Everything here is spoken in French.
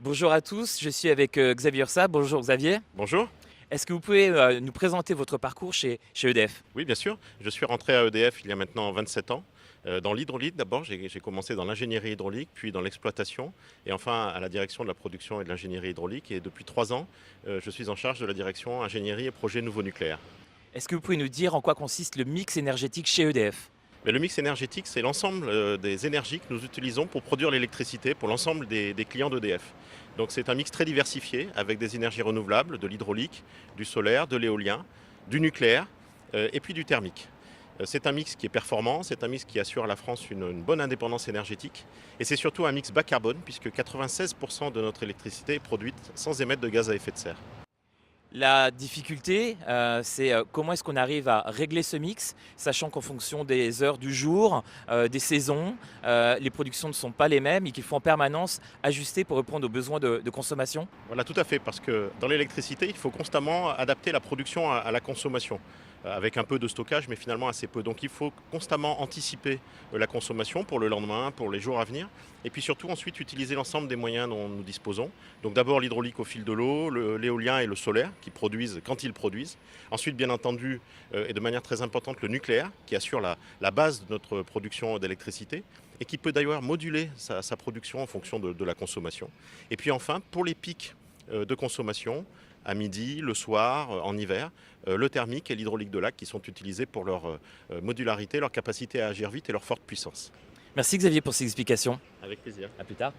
Bonjour à tous, je suis avec Xavier Ursa. Bonjour Xavier. Bonjour. Est-ce que vous pouvez nous présenter votre parcours chez EDF? Oui, bien sûr. Je suis rentré à EDF il y a maintenant 27 ans. Dans l'hydraulique d'abord, j'ai commencé dans l'ingénierie hydraulique, puis dans l'exploitation, et enfin à la direction de la production et de l'ingénierie hydraulique. Et depuis 3 ans, je suis en charge de la direction ingénierie et projets nouveaux nucléaires. Est-ce que vous pouvez nous dire en quoi consiste le mix énergétique chez EDF? Mais le mix énergétique, c'est l'ensemble des énergies que nous utilisons pour produire l'électricité pour l'ensemble des clients d'EDF. Donc c'est un mix très diversifié avec des énergies renouvelables, de l'hydraulique, du solaire, de l'éolien, du nucléaire et puis du thermique. C'est un mix qui est performant, c'est un mix qui assure à la France une bonne indépendance énergétique et c'est surtout un mix bas carbone puisque 96% de notre électricité est produite sans émettre de gaz à effet de serre. La difficulté, c'est comment est-ce qu'on arrive à régler ce mix, sachant qu'en fonction des heures du jour, des saisons, les productions ne sont pas les mêmes et qu'il faut en permanence ajuster pour répondre aux besoins de consommation? Voilà, tout à fait, parce que dans l'électricité, il faut constamment adapter la production à la consommation, avec un peu de stockage, mais finalement assez peu. Donc il faut constamment anticiper la consommation pour le lendemain, pour les jours à venir, et puis surtout ensuite utiliser l'ensemble des moyens dont nous disposons. Donc d'abord l'hydraulique au fil de l'eau, l'éolien et le solaire, qui produisent quand ils produisent. Ensuite, bien entendu, et de manière très importante, le nucléaire, qui assure la base de notre production d'électricité, et qui peut d'ailleurs moduler sa production en fonction de la consommation. Et puis enfin, pour les pics de consommation, à midi, le soir, en hiver, le thermique et l'hydraulique de lac qui sont utilisés pour leur modularité, leur capacité à agir vite et leur forte puissance. Merci Xavier pour ces explications. Avec plaisir. À plus tard.